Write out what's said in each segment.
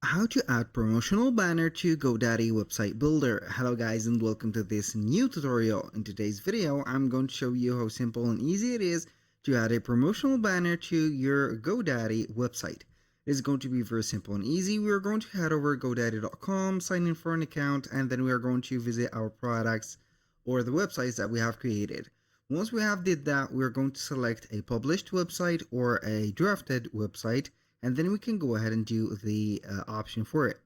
How to add promotional banner to GoDaddy website builder. Hello guys and welcome to this new tutorial. In today's video I'm going to show you how simple and easy it is to add a promotional banner to your GoDaddy website. It is going to be very simple and easy. We are going to head over GoDaddy.com, sign in for an account, and then we are going to visit our products or the websites that we have created. Once we have did that, we are going to select a published website or a drafted website, and then we can go ahead and do the option for it.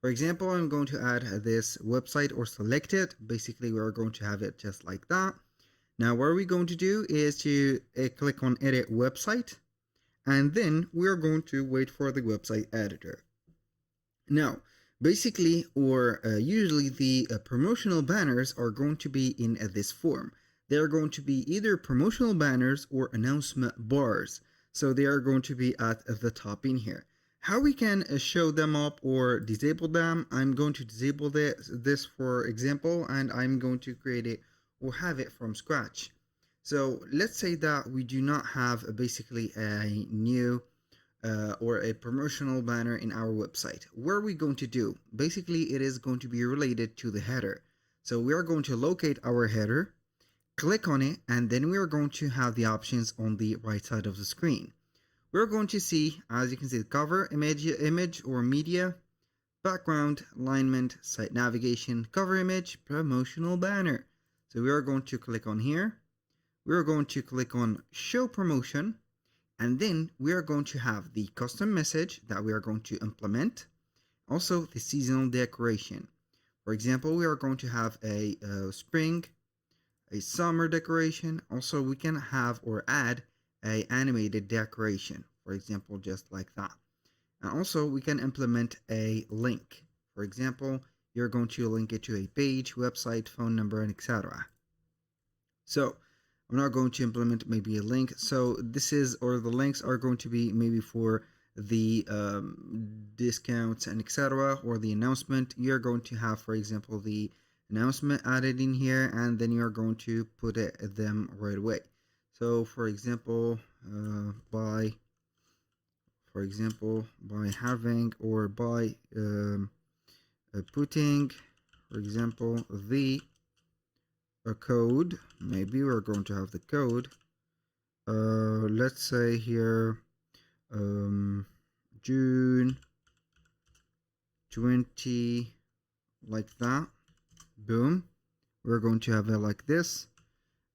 For example, I'm going to add this website or select it. Basically, we're going to have it just like that. Now, what we're going to do is to click on edit website, and then we're going to wait for the website editor. Now, basically, or usually the promotional banners are going to be in this form. They're going to be either promotional banners or announcement bars. So they are going to be at the top in here. How we can show them up or disable them, I'm going to disable this for example, and I'm going to create it or have it from scratch. So let's say that we do not have basically a new or a promotional banner in our website. What are we going to do? Basically, it is going to be related to the header. So we are going to locate our header, click on it, and then we are going to have the options on the right side of the screen. We're going to see, as you can see, the cover, image or media, background, alignment, site navigation, cover image, promotional banner. So we are going to click on here. We are going to click on show promotion, and then we are going to have the custom message that we are going to implement. Also the seasonal decoration. For example, we are going to have a spring, a summer decoration. Also, we can have or add a animated decoration, for example, just like that. And also we can implement a link. For example, you're going to link it to a page, website, phone number, and etc. So I'm not going to implement maybe a link. So this is, or the links are going to be maybe for the discounts and etc. or the announcement. You're going to have, for example, the announcement added in here, and then you're going to put them right away. So for example, by having or by putting, for example, the code, maybe we're going to have the code, let's say here June 20, like that. Boom, we're going to have it like this,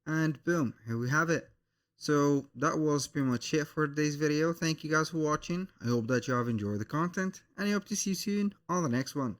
and boom, here we have it. So that was pretty much it for today's video. Thank you guys for watching. I hope that you have enjoyed the content, and I hope to see you soon on the next one.